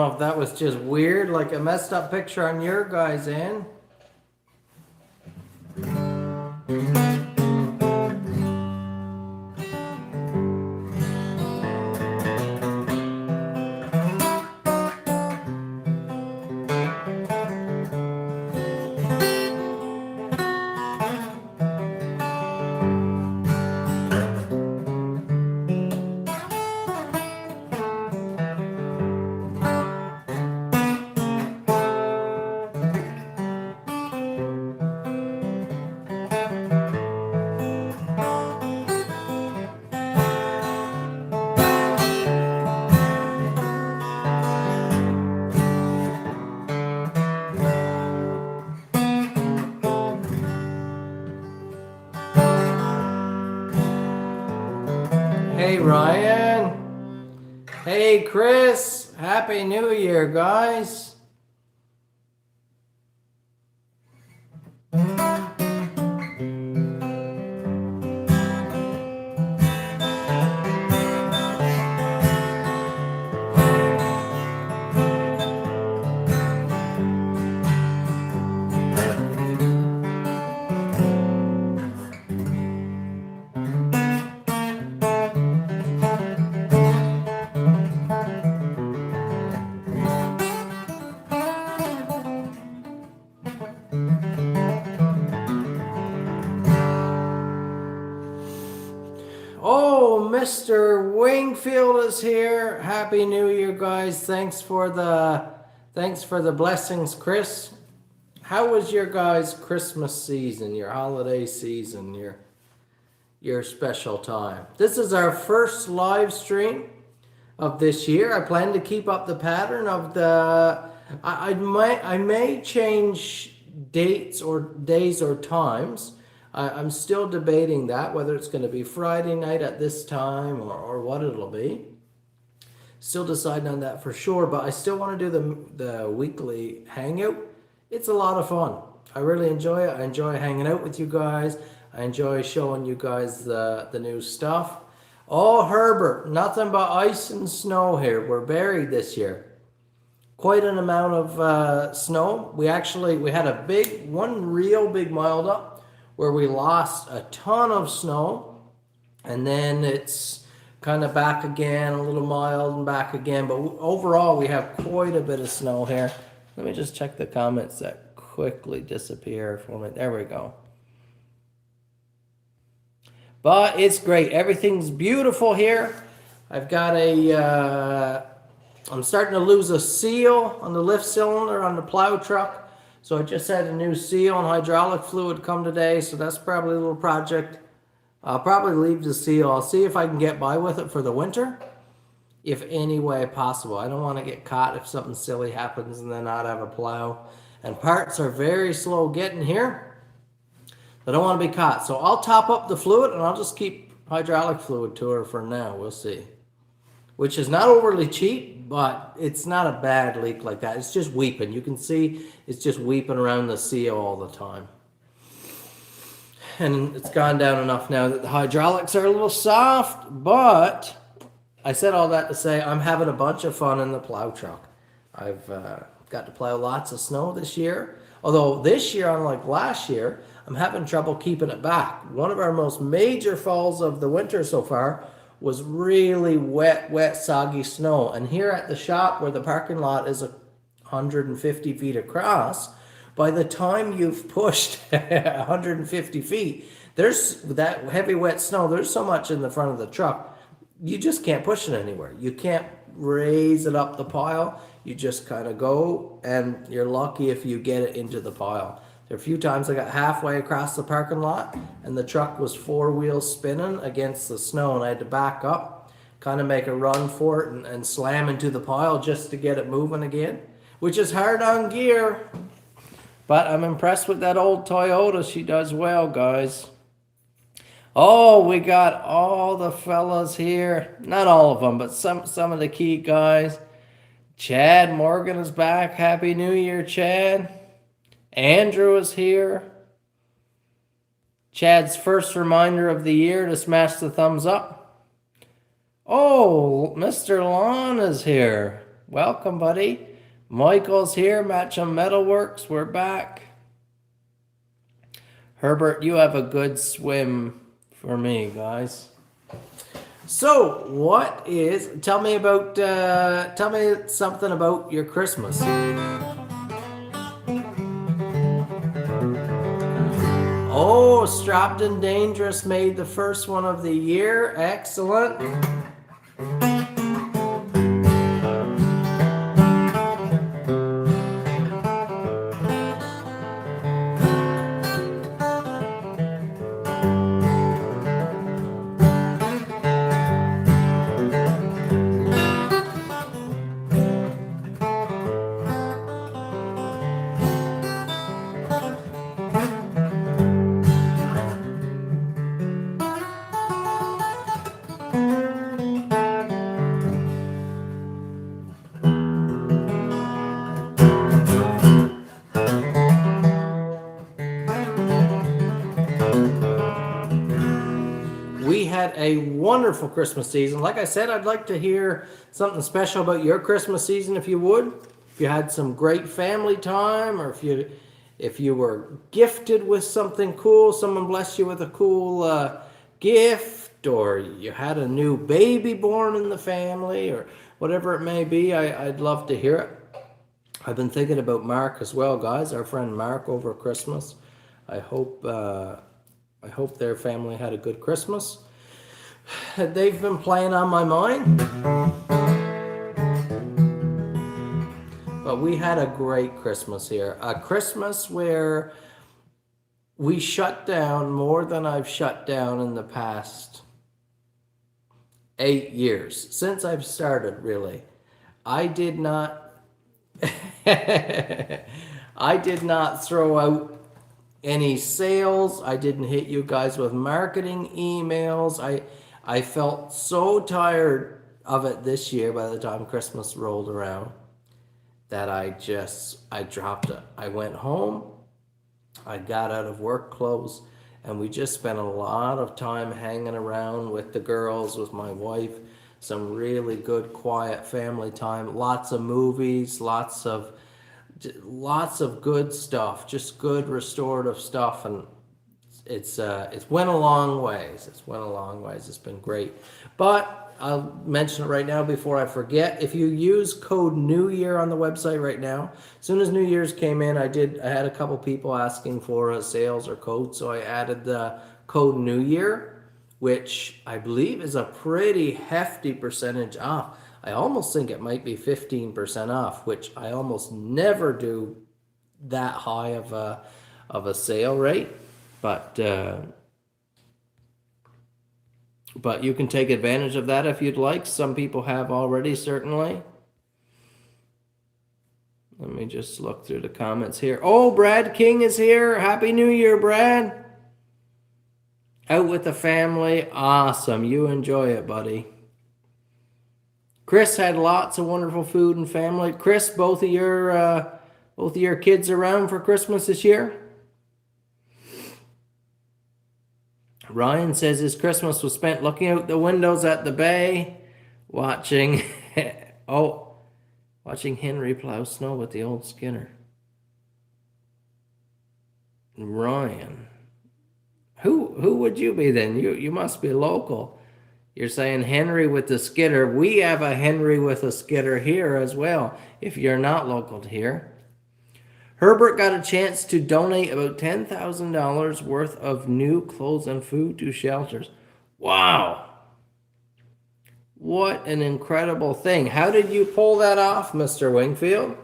know if that was just weird, like a messed up picture on your guys' end. Hey Ryan. Hey Chris. Happy New Year, guys. Oh, Mr. Wingfield is here. Happy New Year, guys. Thanks for the blessings, Chris. How was your guys' Christmas season, your holiday season, your special time? This is our first live stream of this year. I plan to keep up the pattern of I may change dates or days or times. I'm still debating that, whether it's going to be Friday night at this time or what it'll be. Still deciding on that for sure, but I still want to do the weekly hangout. It's a lot of fun. I really enjoy it. I enjoy hanging out with you guys. I enjoy showing you guys the new stuff. Oh, Herbert, nothing but ice and snow here. We're buried this year. Quite an amount of snow. We had one real big mild up where we lost a ton of snow, and then it's kind of back again, a little mild and back again. But overall, we have quite a bit of snow here. Let me just check the comments that quickly disappear for me. There we go. But it's great. Everything's beautiful here. I've got I'm starting to lose a seal on the lift cylinder on the plow truck. So I just had a new seal and hydraulic fluid come today. So that's probably a little project. I'll probably leave the seal. I'll see if I can get by with it for the winter, if any way possible. I don't want to get caught if something silly happens and then not have a plow. And parts are very slow getting here. I don't want to be caught. So I'll top up the fluid and I'll just keep hydraulic fluid to her for now. We'll see. Which is not overly cheap, but it's not a bad leak like that. It's just weeping. You can see it's just weeping around the seal all the time. And it's gone down enough now that the hydraulics are a little soft, but I said all that to say I'm having a bunch of fun in the plow truck. I've got to plow lots of snow this year. Although this year, unlike last year, I'm having trouble keeping it back. One of our most major falls of the winter so far was really wet, soggy snow. And here at the shop where the parking lot is 150 feet across, by the time you've pushed 150 feet, there's that heavy wet snow, there's so much in the front of the truck, you just can't push it anywhere. You can't raise it up the pile. You just kind of go, and you're lucky if you get it into the pile. There are a few times I got halfway across the parking lot and the truck was four wheels spinning against the snow, and I had to back up, kind of make a run for it and slam into the pile just to get it moving again, which is hard on gear. But I'm impressed with that old Toyota. She does well, guys. Oh, we got all the fellas here. Not all of them, but some of the key guys. Chad Morgan is back. Happy New Year, Chad. Andrew is here. Chad's first reminder of the year to smash the thumbs up. Oh, Mr. Lon is here. Welcome, buddy. Michael's here, Matcham Metalworks. We're back. Herbert, you have a good swim for me, guys. So, tell me something about your Christmas. Oh, Strapped and Dangerous made the first one of the year. Excellent. We had a wonderful Christmas season. Like I said, I'd like to hear something special about your Christmas season, if you would. If you had some great family time, or if you were gifted with something cool, someone blessed you with a cool gift, or you had a new baby born in the family, or whatever it may be, I'd love to hear it. I've been thinking about Mark as well, guys. Our friend Mark over Christmas. I hope their family had a good Christmas. They've been playing on my mind. But we had a great Christmas here. A Christmas where we shut down more than I've shut down in the past 8 years. Since I've started, really. I did not throw out any sales. I didn't hit you guys with marketing emails. I felt so tired of it this year by the time Christmas rolled around that I dropped it. I went home, I got out of work clothes, and we just spent a lot of time hanging around with the girls, with my wife. Some really good quiet family time, lots of movies, lots of good stuff, just good restorative stuff, and it's went a long ways. It's been great. But I'll mention it right now before I forget. If you use code New Year on the website right now, as soon as New Year's came in, I had a couple people asking for a sales or code, so I added the code New Year, which I believe is a pretty hefty percentage off. I almost think it might be 15% off, which I almost never do that high of a sale rate. But you can take advantage of that if you'd like. Some people have already, certainly. Let me just look through the comments here. Oh, Brad King is here. Happy New Year, Brad. Out with the family. Awesome. You enjoy it, buddy. Chris had lots of wonderful food and family. Chris, both of your kids around for Christmas this year? Ryan says his Christmas was spent looking out the windows at the bay, watching Henry plow snow with the old Skinner. Ryan, who would you be then? You must be local. You're saying Henry with the skidder. We have a Henry with a skidder here as well, if you're not local to here. Herbert got a chance to donate about $10,000 worth of new clothes and food to shelters. Wow. What an incredible thing. How did you pull that off, Mr. Wingfield?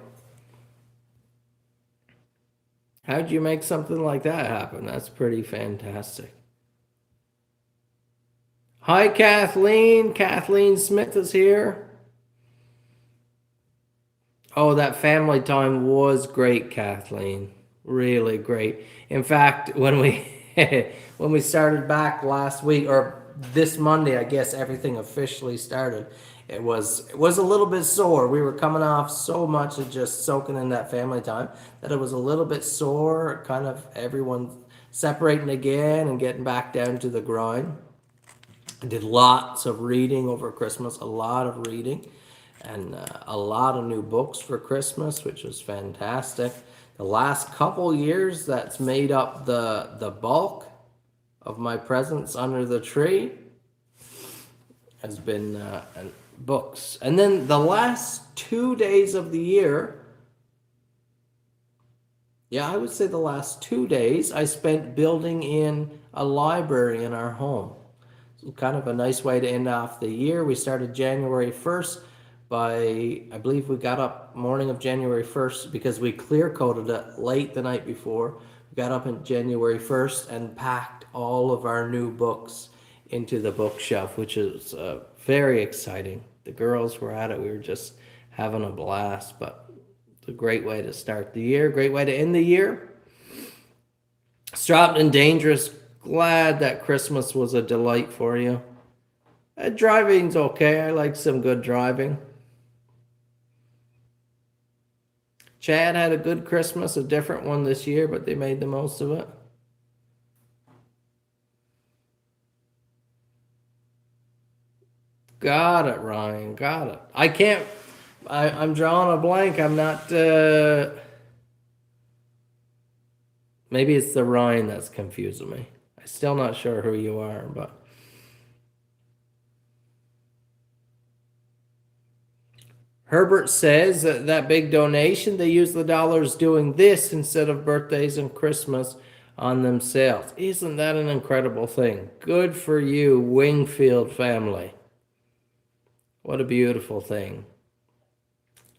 How'd you make something like that happen? That's pretty fantastic. Hi, Kathleen. Kathleen Smith is here. Oh, that family time was great, Kathleen. Really great. In fact, when we started back last week, or this Monday, I guess everything officially started, it was a little bit sore. We were coming off so much of just soaking in that family time that it was a little bit sore, kind of everyone separating again and getting back down to the grind. I did lots of reading over Christmas, a lot of reading. and a lot of new books for Christmas, which was fantastic. The last couple years, that's made up the bulk of my presents under the tree has been books. And then the last 2 days of the year, yeah, I would say the last 2 days, I spent building in a library in our home. So kind of a nice way to end off the year. We started January 1st. I believe we got up morning of January 1st because we clear coated it late the night before. We got up on January 1st and packed all of our new books into the bookshelf, which is very exciting. The girls were at it. We were just having a blast, but it's a great way to start the year, great way to end the year. Strapped and Dangerous, glad that Christmas was a delight for you. Driving's okay. I like some good driving. Chad had a good Christmas, a different one this year, but they made the most of it. Got it, Ryan. Got it. I'm drawing a blank. I'm not, maybe it's the Ryan that's confusing me. I'm still not sure who you are, but. Herbert says that big donation, they use the dollars doing this instead of birthdays and Christmas on themselves. Isn't that an incredible thing? Good for you, Wingfield family. What a beautiful thing.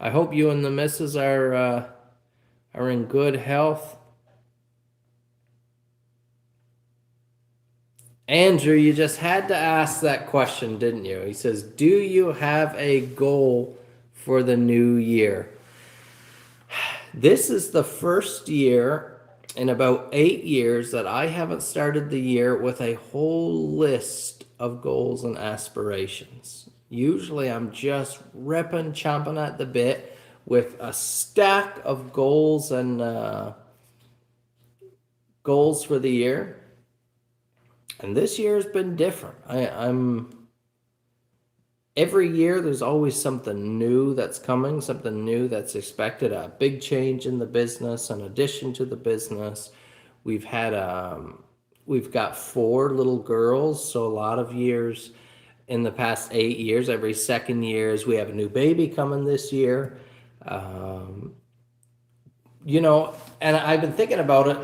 I hope you and the missus are in good health. Andrew, you just had to ask that question, didn't you? He says, do you have a goal for the new year? This is the first year in about 8 years that I haven't started the year with a whole list of goals and aspirations. Usually I'm just ripping, chomping at the bit with a stack of goals and goals for the year. And this year has been different. I'm every year there's always something new that's coming, something new that's expected, a big change in the business, an addition to the business. We've got 4 little girls, so a lot of years in the past 8 years, every second years, we have a new baby coming this year. And I've been thinking about it.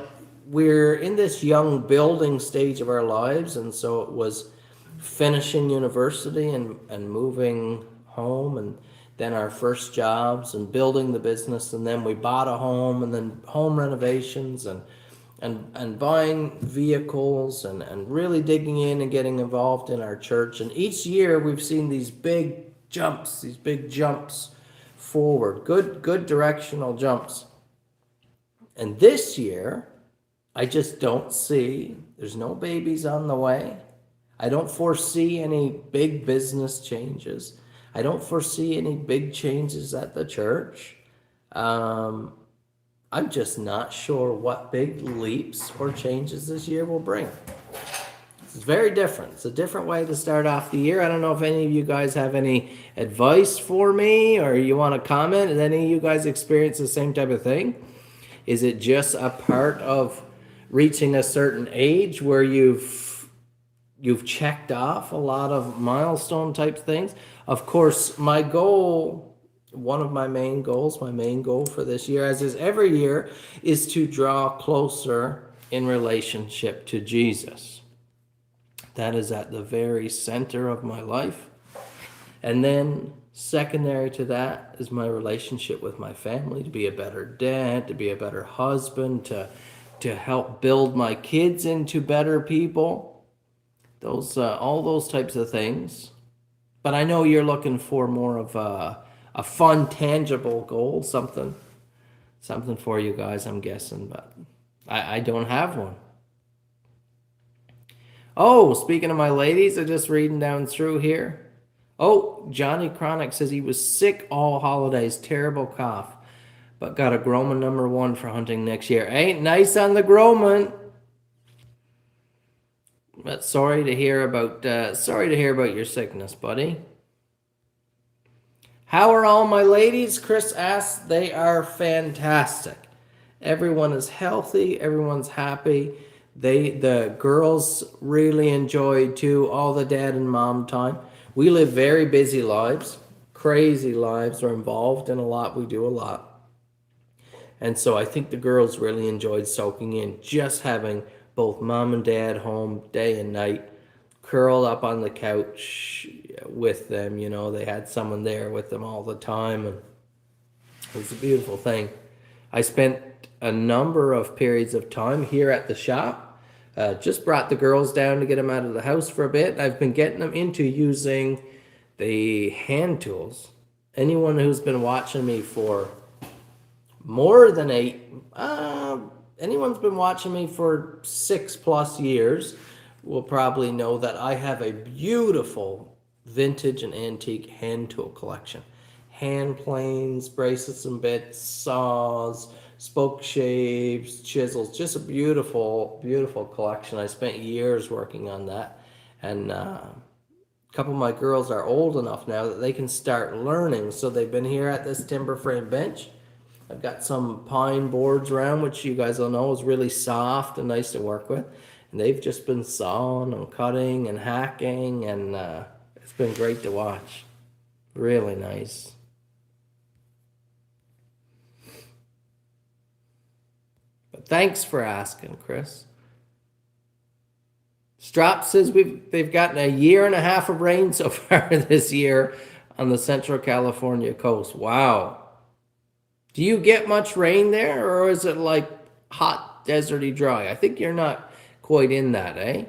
We're in this young building stage of our lives, and so it was finishing university and moving home, and then our first jobs and building the business, and then we bought a home, and then home renovations and buying vehicles and really digging in and getting involved in our church. And each year we've seen these big jumps forward, good directional jumps. And this year, I just don't see, there's no babies on the way. I don't foresee any big business changes. I don't foresee any big changes at the church. I'm just not sure what big leaps or changes this year will bring. It's very different. It's a different way to start off the year. I don't know if any of you guys have any advice for me or you want to comment. Did any of you guys experience the same type of thing? Is it just a part of reaching a certain age where you've checked off a lot of milestone type things? Of course, my goal, one of my main goals, my main goal for this year, as is every year, is to draw closer in relationship to Jesus. That is at the very center of my life. And then secondary to that is my relationship with my family, to be a better dad, to be a better husband, to help build my kids into better people. Those all those types of things. But I know you're looking for more of a fun, tangible goal, something for you guys, I'm guessing, but I don't have one. Oh, speaking of my ladies, I'm just reading down through here. Oh, Johnny Chronic says he was sick all holidays, terrible cough, but got a Groman #1 for hunting next year. Ain't nice on the Groman. But sorry to hear about your sickness, buddy. How are all my ladies? Chris asks. They are fantastic. Everyone is healthy. Everyone's happy. The girls really enjoyed too all the dad and mom time. We live very busy lives, crazy lives. We're involved in a lot. We do a lot. And so I think the girls really enjoyed soaking in just having both mom and dad home day and night, curled up on the couch with them. You know, they had someone there with them all the time, and it was a beautiful thing. I spent a number of periods of time here at the shop. Just brought the girls down to get them out of the house for a bit. I've been getting them into using the hand tools. Anyone who's been watching me for more than anyone's been watching me for 6+ years will probably know that I have a beautiful vintage and antique hand tool collection. Hand planes, bracelets and bits, saws, spoke shaves, chisels, just a beautiful, beautiful collection. I spent years working on that. And a couple of my girls are old enough now that they can start learning. So they've been here at this timber frame bench. I've got some pine boards around, which you guys will know is really soft and nice to work with. And they've just been sawing and cutting and hacking, and it's been great to watch. Really nice. But thanks for asking, Chris. Strap says they've gotten a year and a half of rain so far this year on the Central California coast. Wow. Do you get much rain there, or is it like hot, deserty, dry? I think you're not quite in that, eh?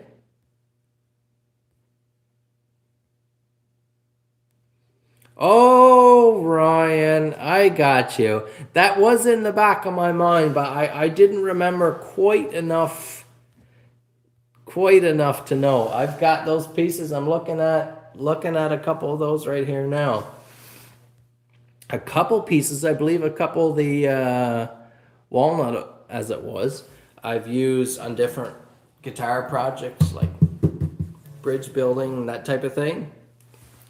Oh, Ryan, I got you. That was in the back of my mind, but I didn't remember quite enough to know. I've got those pieces. I'm looking at a couple of those right here now. A couple pieces, I believe a couple of the walnut, as it was, I've used on different guitar projects like bridge building, that type of thing.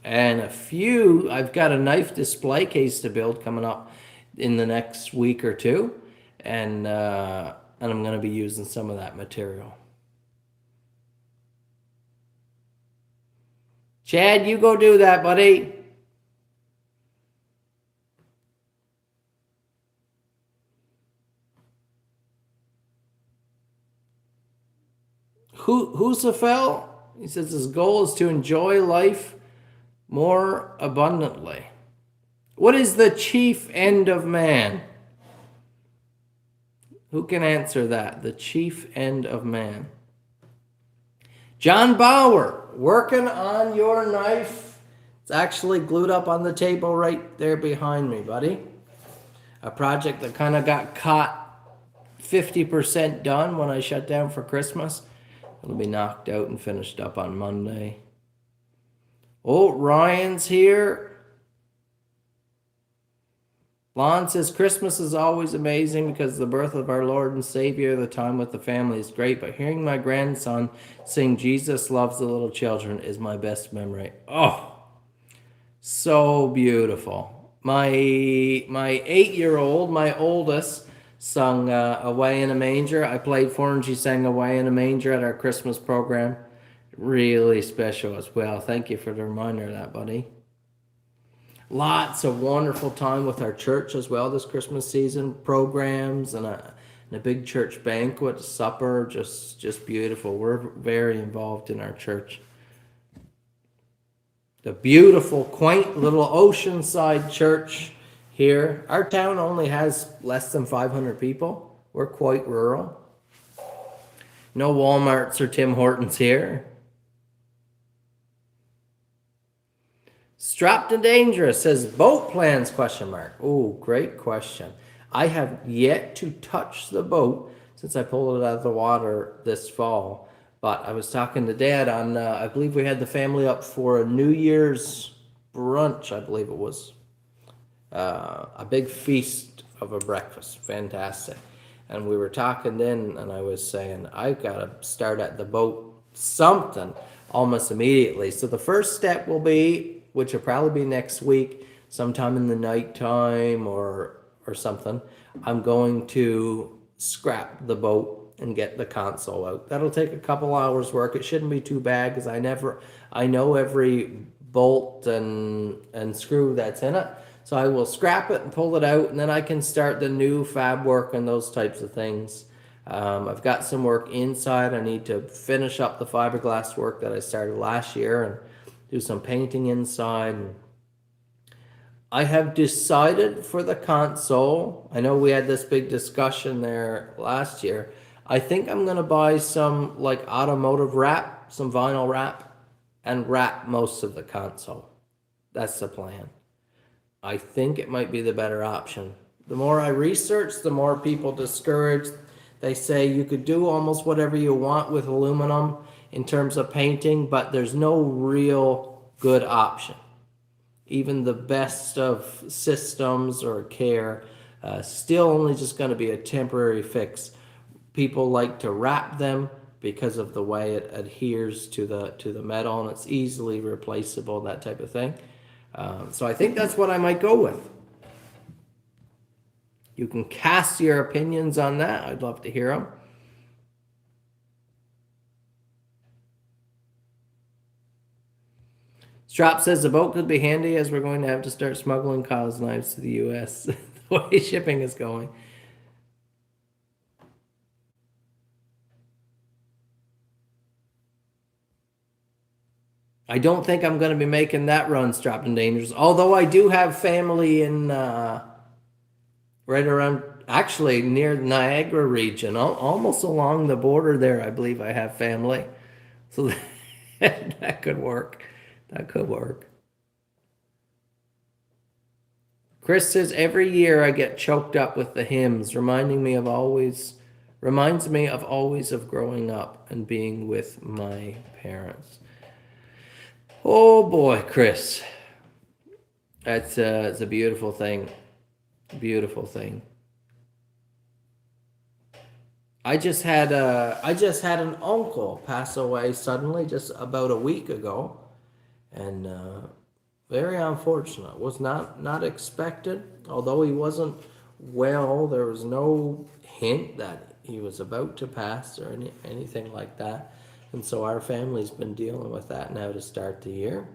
And a few, I've got a knife display case to build coming up in the next week or two. And I'm going to be using some of that material. Chad, you go do that, buddy. Husafel, he says his goal is to enjoy life more abundantly. What is the chief end of man? Who can answer that? The chief end of man. John Bauer, working on your knife. It's actually glued up on the table right there behind me, buddy. A project that kind of got caught 50% done when I shut down for Christmas. It'll be knocked out and finished up on Monday. Oh, Ryan's here. Lon says, Christmas is always amazing because the birth of our Lord and Savior, the time with the family is great, but hearing my grandson sing Jesus Loves the Little Children is my best memory. Oh, so beautiful. My 8-year-old, my oldest, sung Away in a Manger. I played for her and she sang Away in a Manger at our Christmas program. Really special as well. Thank you for the reminder of that, buddy. Lots of wonderful time with our church as well this Christmas season. Programs and a big church banquet, supper, just beautiful. We're very involved in our church. The beautiful, quaint little Oceanside church here. Our town only has less than 500 people. We're quite rural. No Walmarts or Tim Hortons here. Strapped and Dangerous says, boat plans, question mark. Oh, great question. I have yet to touch the boat since I pulled it out of the water this fall. But I was talking to Dad on, I believe we had the family up for a New Year's brunch, I believe it was. A big feast of a breakfast. Fantastic. And we were talking then, and I was saying, I've got to start at the boat something almost immediately. So the first step will be, which will probably be next week, sometime in the nighttime or something, I'm going to scrap the boat and get the console out. That'll take a couple hours work. It shouldn't be too bad because I know every bolt and screw that's in it. So I will scrap it and pull it out, and then I can start the new fab work and those types of things. I've got some work inside. I need to finish up the fiberglass work that I started last year and do some painting inside. I have decided for the console, I know we had this big discussion there last year. I think I'm going to buy some like automotive wrap, some vinyl wrap, and wrap most of the console. That's the plan. I think it might be the better option. The more I research, the more people discourage. They say you could do almost whatever you want with aluminum in terms of painting, but there's no real good option. Even the best of systems or care, still only just going to be a temporary fix. People like to wrap them because of the way it adheres to the metal, and it's easily replaceable, that type of thing. So I think that's what I might go with. You can cast your opinions on that. I'd love to hear them. Strap says the boat could be handy as we're going to have to start smuggling Kyle's knives to the U.S. the way shipping is going. I don't think I'm going to be making that run, Strapped and Dangerous. Although I do have family in right around, actually near the Niagara region, almost along the border there. I believe I have family, so that could work. That could work. Chris says every year I get choked up with the hymns, reminds me of always of growing up and being with my parents. Oh boy, Chris, it's a beautiful thing. Beautiful thing. I just had an uncle pass away suddenly just about a week ago, and very unfortunate. Was not expected. Although he wasn't well, there was no hint that he was about to pass or anything like that. And so our family's been dealing with that now to start the year.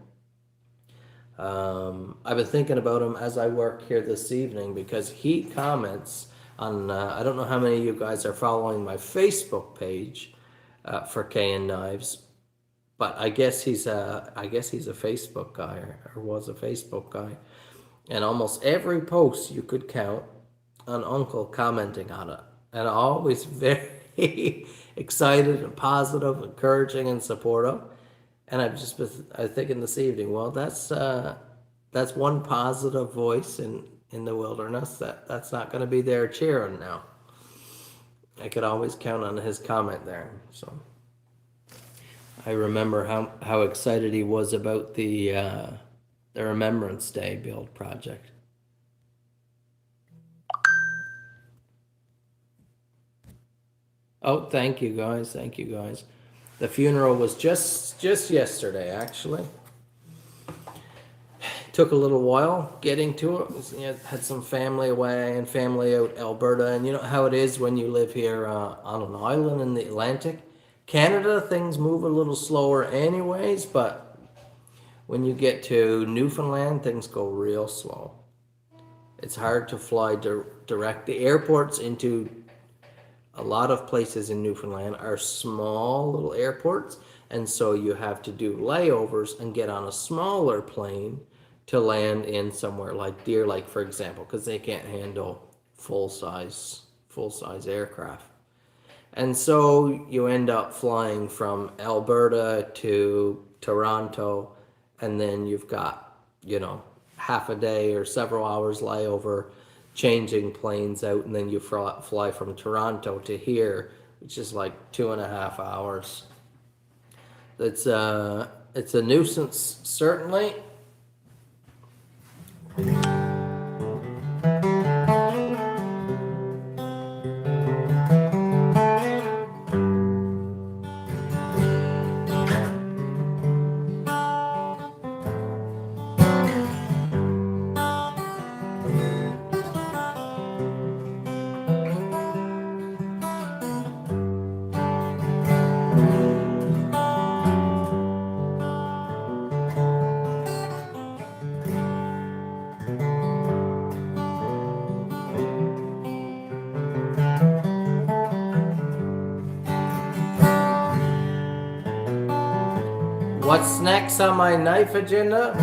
I've been thinking about him as I work here this evening because he comments on, I don't know how many of you guys are following my Facebook page for K and Knives, but I guess he's a Facebook guy or was a Facebook guy. And almost every post you could count an uncle commenting on it. And always very excited and positive, encouraging and supportive. And I've just been thinking this evening, well, that's one positive voice in the wilderness that's not going to be there cheering now. I could always count on his comment there. So I remember how excited he was about the Remembrance Day build project. Oh, thank you guys. Thank you guys. The funeral was just yesterday, actually. Took a little while getting to it. Had some family away and family out Alberta, and you know how it is when you live here on an island in the Atlantic. Canada, things move a little slower anyways, but when you get to Newfoundland, things go real slow. It's hard to fly direct. The airports into a lot of places in Newfoundland are small little airports, and so you have to do layovers and get on a smaller plane to land in somewhere like Deer Lake, for example, because they can't handle full-size aircraft. And so you end up flying from Alberta to Toronto, and then you've got, half a day or several hours layover, changing planes out, and then you fly from Toronto to here, which is like 2.5 hours. It's a nuisance, certainly. What's next on my knife agenda?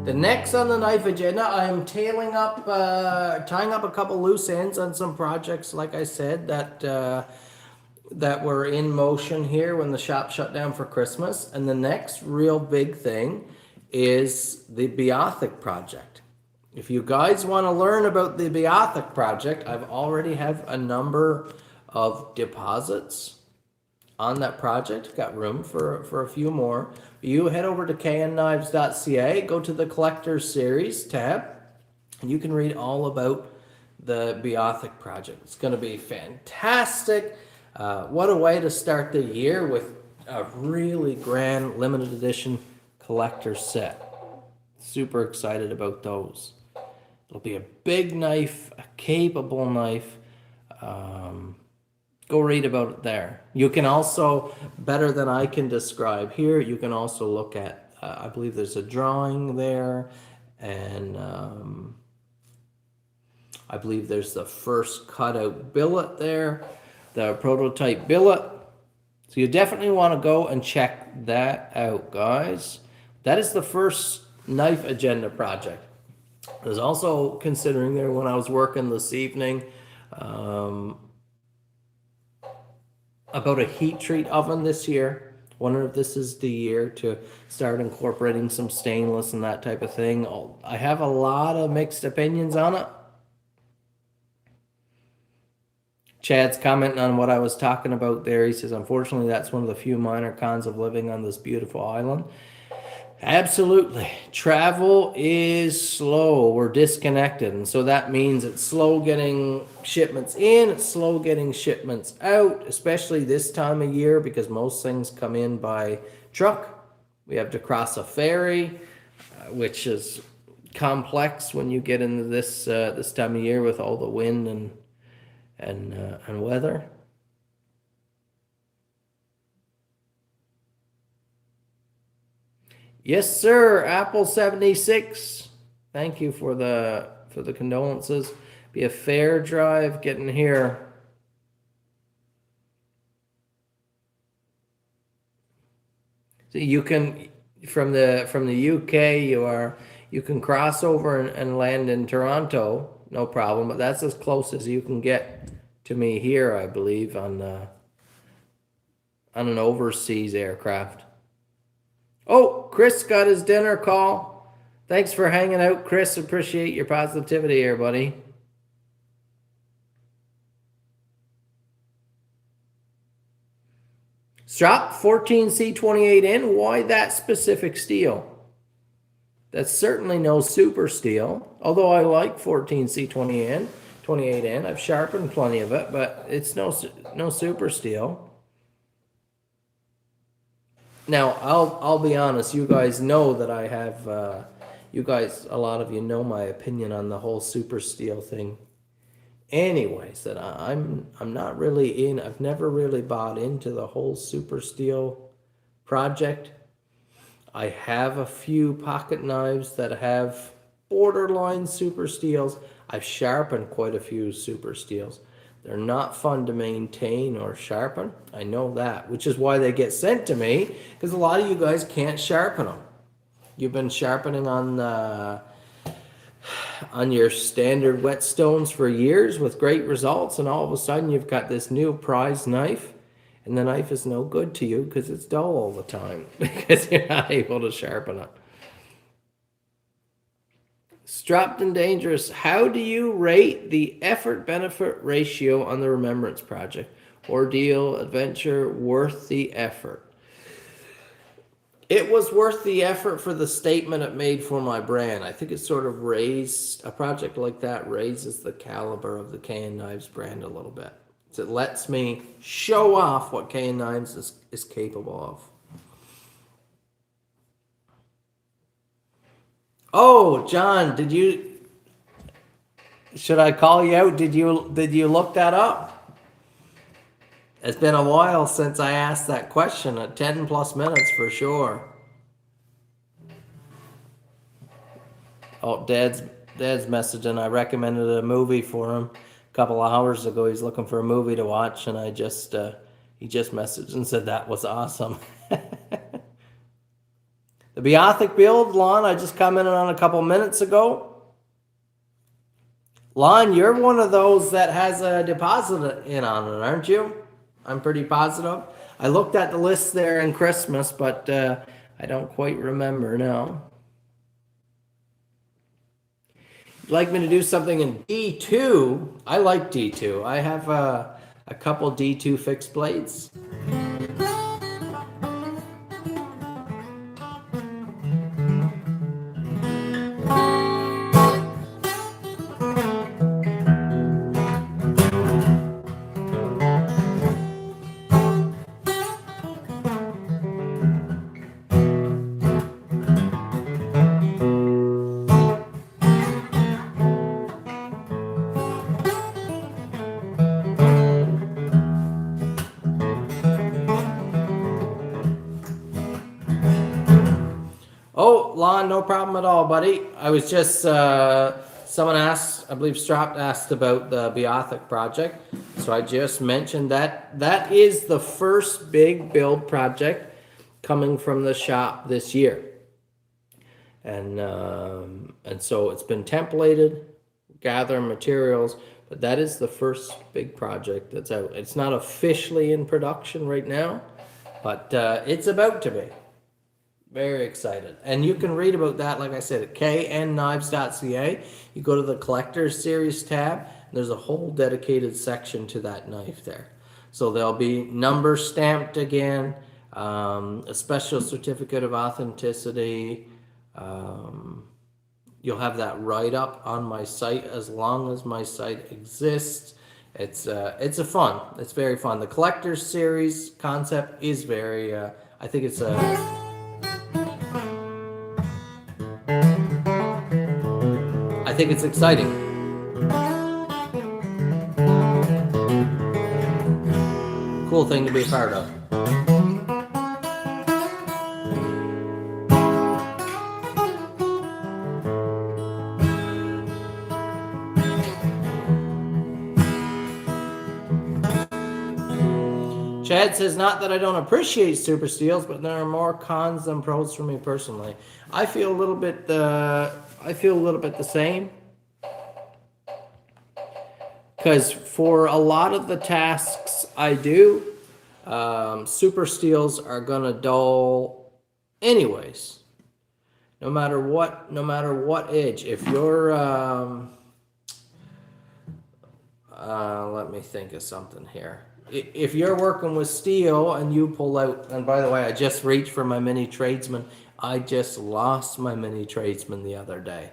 The next on the knife agenda, I am tying up a couple loose ends on some projects, like I said, that were in motion here when the shop shut down for Christmas. And the next real big thing is the Beothic project. If you guys want to learn about the Beothic project, I've already have a number of deposits on that project. Got room for a few more. You head over to knknives.ca, go to the Collectors Series tab, and you can read all about the Beothic project. It's going to be fantastic. What a way to start the year with a really grand limited edition collector set. Super excited about those. It'll be a big knife, a capable knife. Go read about it there. You can also, better than I can describe here, you can also look at, I believe there's a drawing there, and I believe there's the first cutout billet there, the prototype billet. So you definitely want to go and check that out, guys. That is the first knife agenda project. I was also considering there when I was working this evening about a heat treat oven this year. Wonder if this is the year to start incorporating some stainless and that type of thing. I have a lot of mixed opinions on it. Chad's commenting on what I was talking about there. He says, unfortunately, that's one of the few minor cons of living on this beautiful island. Absolutely. Travel is slow. We're disconnected. And so that means it's slow getting shipments in, it's slow getting shipments out, especially this time of year because most things come in by truck. We have to cross a ferry, which is complex when you get into this time of year with all the wind and weather. Yes, sir. Apple 76. Thank you for the condolences. Be a fair drive getting here. So you can from the UK you can cross over and land in Toronto, no problem. But that's as close as you can get to me here, I believe, on an overseas aircraft. Oh, Chris got his dinner call. Thanks for hanging out, Chris. Appreciate your positivity here, buddy. Strop 14C28N. Why that specific steel? That's certainly no super steel, although I like 14C28N. I've sharpened plenty of it, but it's no super steel. Now, I'll be honest, you guys know that I have, a lot of you know my opinion on the whole super steel thing. Anyways, that I'm not really in, I've never really bought into the whole super steel project. I have a few pocket knives that have borderline super steels. I've sharpened quite a few super steels. They're not fun to maintain or sharpen. I know that, which is why they get sent to me, because a lot of you guys can't sharpen them. You've been sharpening on your standard whetstones for years with great results, and all of a sudden you've got this new prize knife, and the knife is no good to you because it's dull all the time because you're not able to sharpen it. Strapped and Dangerous. How do you rate the effort-benefit ratio on the Remembrance Project? Ordeal, adventure, worth the effort? It was worth the effort for the statement it made for my brand. I think it sort of raised, a project like that raises the caliber of the KN Knives brand a little bit. So it lets me show off what KN Knives is capable of. Oh, John, should I call you out? Did you look that up? It's been a while since I asked that question, 10 plus minutes for sure. Oh, Dad's messaging. I recommended a movie for him. a couple of hours ago. He's looking for a movie to watch, and he just messaged and said that was awesome. The Beothic build, Lon, I just commented on a couple minutes ago. Lon, you're one of those that has a deposit in on it, aren't you? I'm pretty positive. I looked at the list there in Christmas, but I don't quite remember now. You'd like me to do something in D2? I like D2. I have a couple D2 fixed blades. Oh, Lon, no problem at all, buddy. I was just, someone asked, I believe Strop asked about the Beothic project. So I just mentioned that. That is the first big build project coming from the shop this year. And so it's been templated, gathering materials, but that is the first big project that's out. It's not officially in production right now, but it's about to be. Very excited. And you can read about that, like I said, at knknives.ca. You go to the Collector's Series tab, and there's a whole dedicated section to that knife there. So there'll be numbers stamped again, a special certificate of authenticity. You'll have that write-up on my site as long as my site exists. It's very fun. The Collector's Series concept is very, I think it's exciting. Cool thing to be a part of. Chad says, not that I don't appreciate super steels, but there are more cons than pros for me personally. I feel a little bit the same. Because for a lot of the tasks I do, super steels are gonna dull anyways. No matter what edge. If you're let me think of something here. If you're working with steel and you pull out, and by the way, I just reached for my mini tradesman. I just lost my mini tradesman the other day.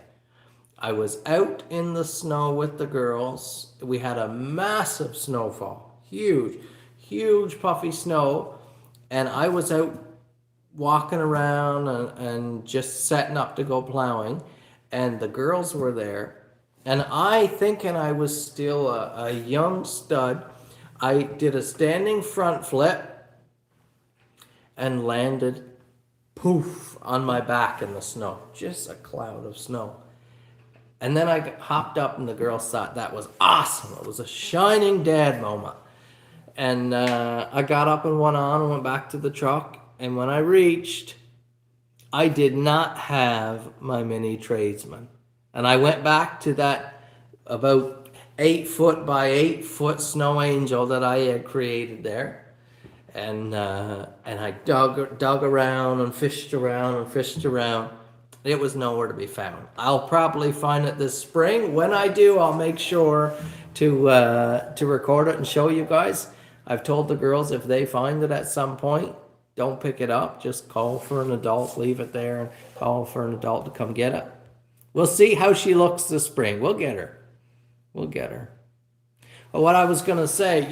I was out in the snow with the girls. We had a massive snowfall, huge puffy snow, and I was out walking around and just setting up to go plowing, and the girls were there, and I, thinking I was still a young stud, I did a standing front flip and landed poof on my back in the snow, just a cloud of snow. And then I hopped up, and the girls thought that was awesome. It was a shining dad moment. And I got up and went on and went back to the truck. And when I reached, I did not have my mini tradesman. And I went back to that about 8 foot by 8 foot snow angel that I had created there. And I dug around and fished around. It was nowhere to be found. I'll probably find it this spring. When I do, I'll make sure to record it and show you guys. I've told the girls if they find it at some point, don't pick it up. Just call for an adult, leave it there, and call for an adult to come get it. We'll see how she looks this spring. We'll get her. But what I was going to say,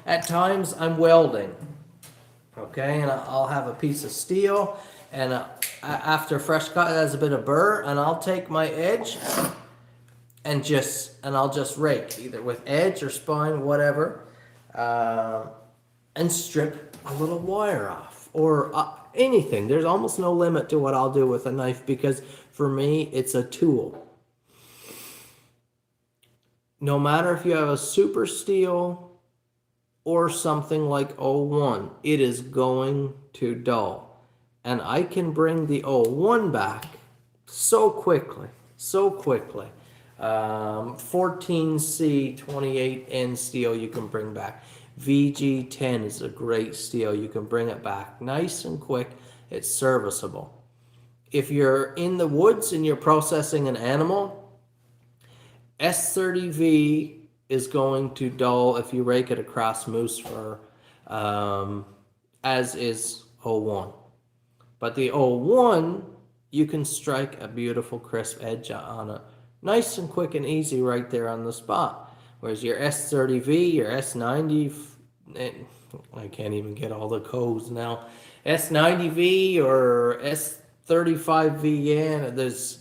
at times I'm welding. Okay, and I'll have a piece of steel, and after fresh cut, it has a bit of burr, and I'll take my edge and I'll just rake, either with edge or spine, whatever, and strip a little wire off, or anything. There's almost no limit to what I'll do with a knife, because for me, it's a tool. no matter if you have a super steel or something like O1, it is going to dull. And I can bring the O1 back so quickly, so quickly. 14C 28N steel you can bring back. VG10 is a great steel. You can bring it back nice and quick. It's serviceable. If you're in the woods and you're processing an animal, S30V is going to dull if you rake it across moose fur, as is O1. But the O1, you can strike a beautiful crisp edge on it. Nice and quick and easy right there on the spot. Whereas your S30V, your S90, I can't even get all the codes now. S90V or S35V, there's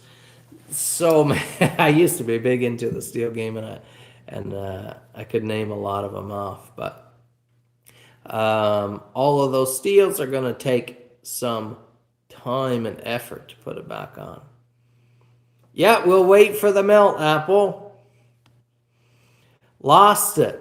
so many. I used to be big into the steel game, and I could name a lot of them off. But all of those steels are going to take some time and effort to put it back on. Yeah, we'll wait for the melt, Apple. Lost it.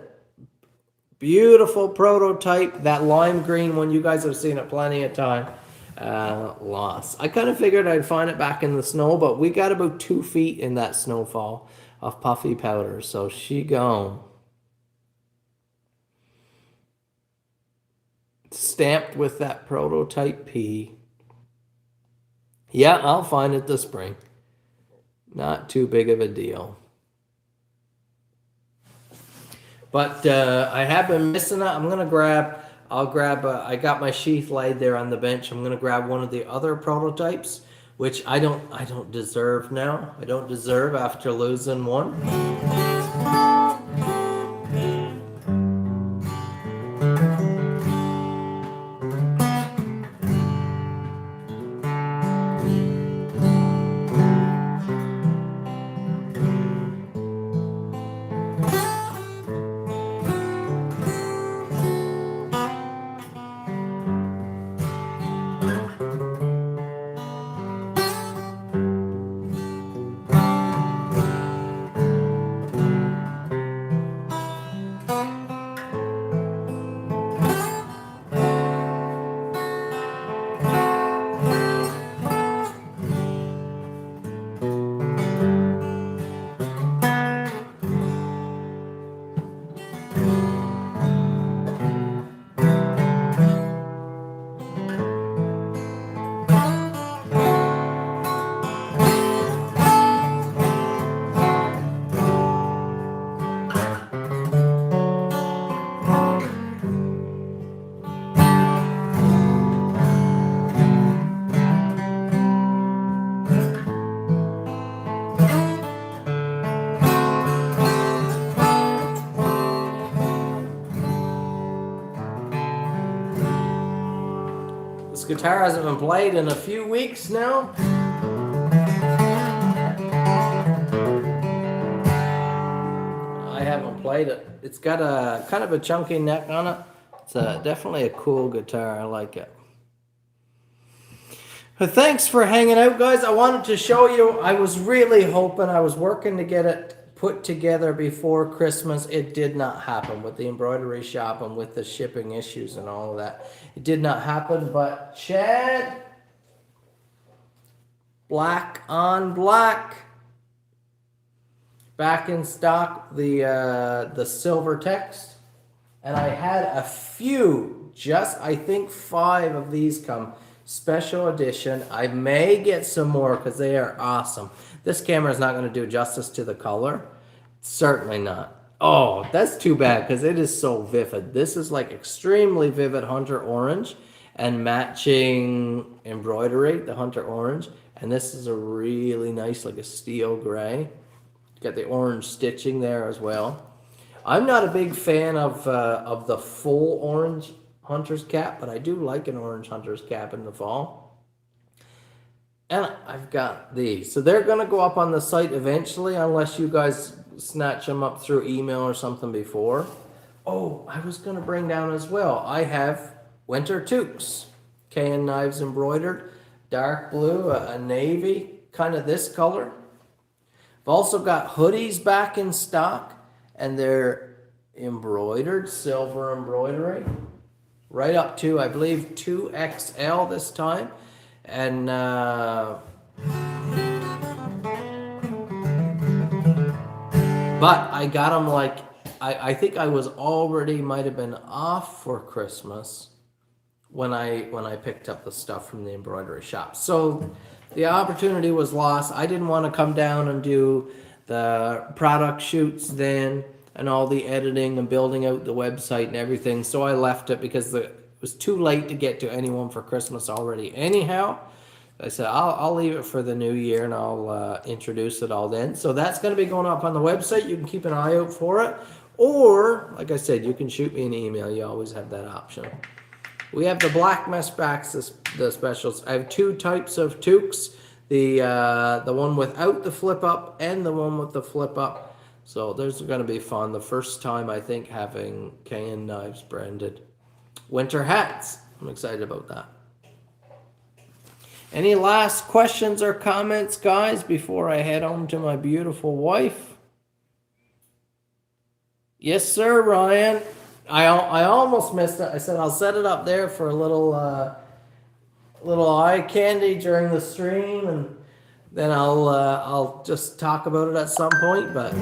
Beautiful prototype. That lime green one, you guys have seen it plenty of time. Lost. I kind of figured I'd find it back in the snow, but we got about 2 feet in that snowfall of puffy powder, so she gone. Stamped with that prototype P. Yeah, I'll find it this spring. Not too big of a deal. But I have been missing it. I'll grab, I got my sheath laid there on the bench. I'm going to grab one of the other prototypes, which I don't deserve now. I don't deserve after losing one. This guitar hasn't been played in a few weeks now. I haven't played it. It's got a kind of a chunky neck on it. It's definitely a cool guitar. I like it. But thanks for hanging out, guys. I wanted to show you. I was really hoping, I was working to get it put together before Christmas. It did not happen with the embroidery shop and with the shipping issues and all of that. It did not happen, but Chad, black on black, back in stock, the silver text, and I had a few, just I think 5 of these come special edition. I may get some more because they are awesome. This camera is not going to do justice to the color. Certainly not. Oh, that's too bad because it is so vivid. This is like extremely vivid hunter orange and matching embroidery, the hunter orange. And this is a really nice, like a steel gray. Got the orange stitching there as well. I'm not a big fan of the full orange hunter's cap, but I do like an orange hunter's cap in the fall. And I've got these. So they're going to go up on the site eventually, unless you guys snatch them up through email or something before. Oh, I was going to bring down as well. I have winter toques. KN Knives embroidered. Dark blue, a navy, kind of this color. I've also got hoodies back in stock. and they're embroidered, silver embroidery, right up to, I believe, 2XL this time. And but I got them like, I think I was already might have been off for Christmas when I picked up the stuff from the embroidery shop. So the opportunity was lost. I didn't want to come down and do the product shoots then and all the editing and building out the website and everything. So I left it because it was too late to get to anyone for Christmas already. Anyhow, I said I'll leave it for the new year and I'll introduce it all then. So that's going to be going up on the website. You can keep an eye out for it. Or, like I said, you can shoot me an email. You always have that option. We have the black mesh backs, the specials. I have two types of toques. The one without the flip up and the one with the flip up. So those are going to be fun. The first time, I think, having K&N Knives branded winter hats. I'm excited about that. Any last questions or comments, guys, before I head home to my beautiful wife? Yes, sir, Ryan. I almost missed it. I said I'll set it up there for a little eye candy during the stream, and then I'll just talk about it at some point. But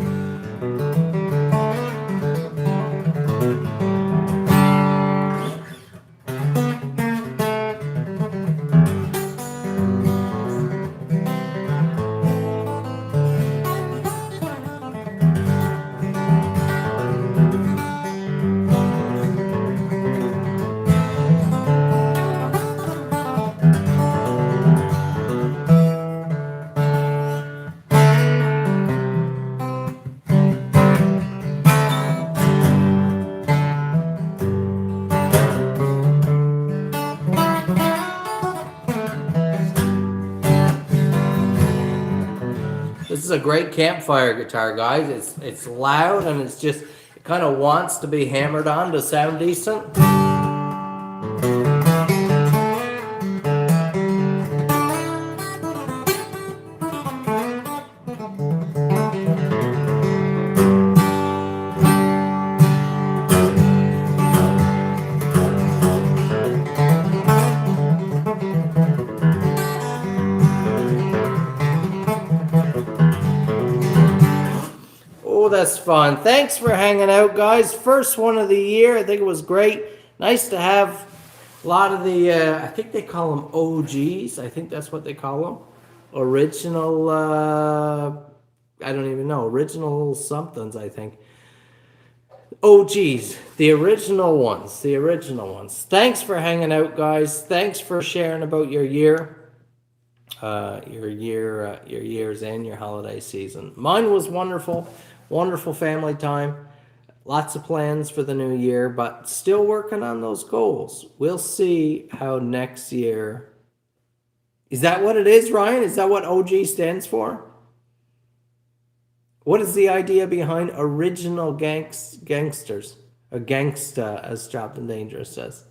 this is a great campfire guitar, guys. It's loud and it's just, it kind of wants to be hammered on to sound decent. Oh, that's fun. Thanks for hanging out, guys. First one of the year. I think it was great. Nice to have a lot of the, I think they call them OGs. I think that's what they call them. Original, I don't even know. Original somethings, I think. OGs. The original ones. The original ones. Thanks for hanging out, guys. Thanks for sharing about your year. Your year's end, your holiday season. Mine was wonderful. Wonderful family time. Lots of plans for the new year, but still working on those goals. We'll see how next year. Is that what it is, Ryan? Is that what OG stands for? What is the idea behind original gangsters? Or gangsta, as Chopped and Dangerous says.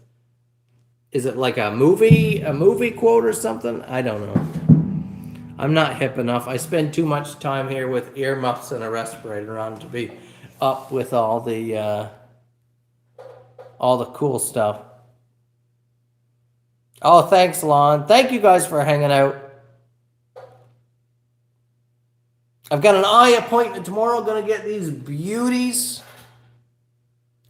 Is it like a movie quote or something? I don't know. I'm not hip enough. I spend too much time here with earmuffs and a respirator on to be up with all the cool stuff. Oh, thanks, Lon. Thank you guys for hanging out. I've got an eye appointment tomorrow. Gonna get these beauties.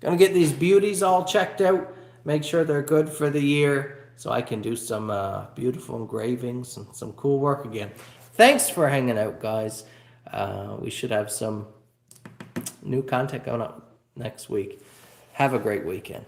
Gonna get these beauties all checked out. Make sure they're good for the year, so I can do some beautiful engravings and some cool work again. Thanks for hanging out, guys. We should have some new content going up next week. Have a great weekend.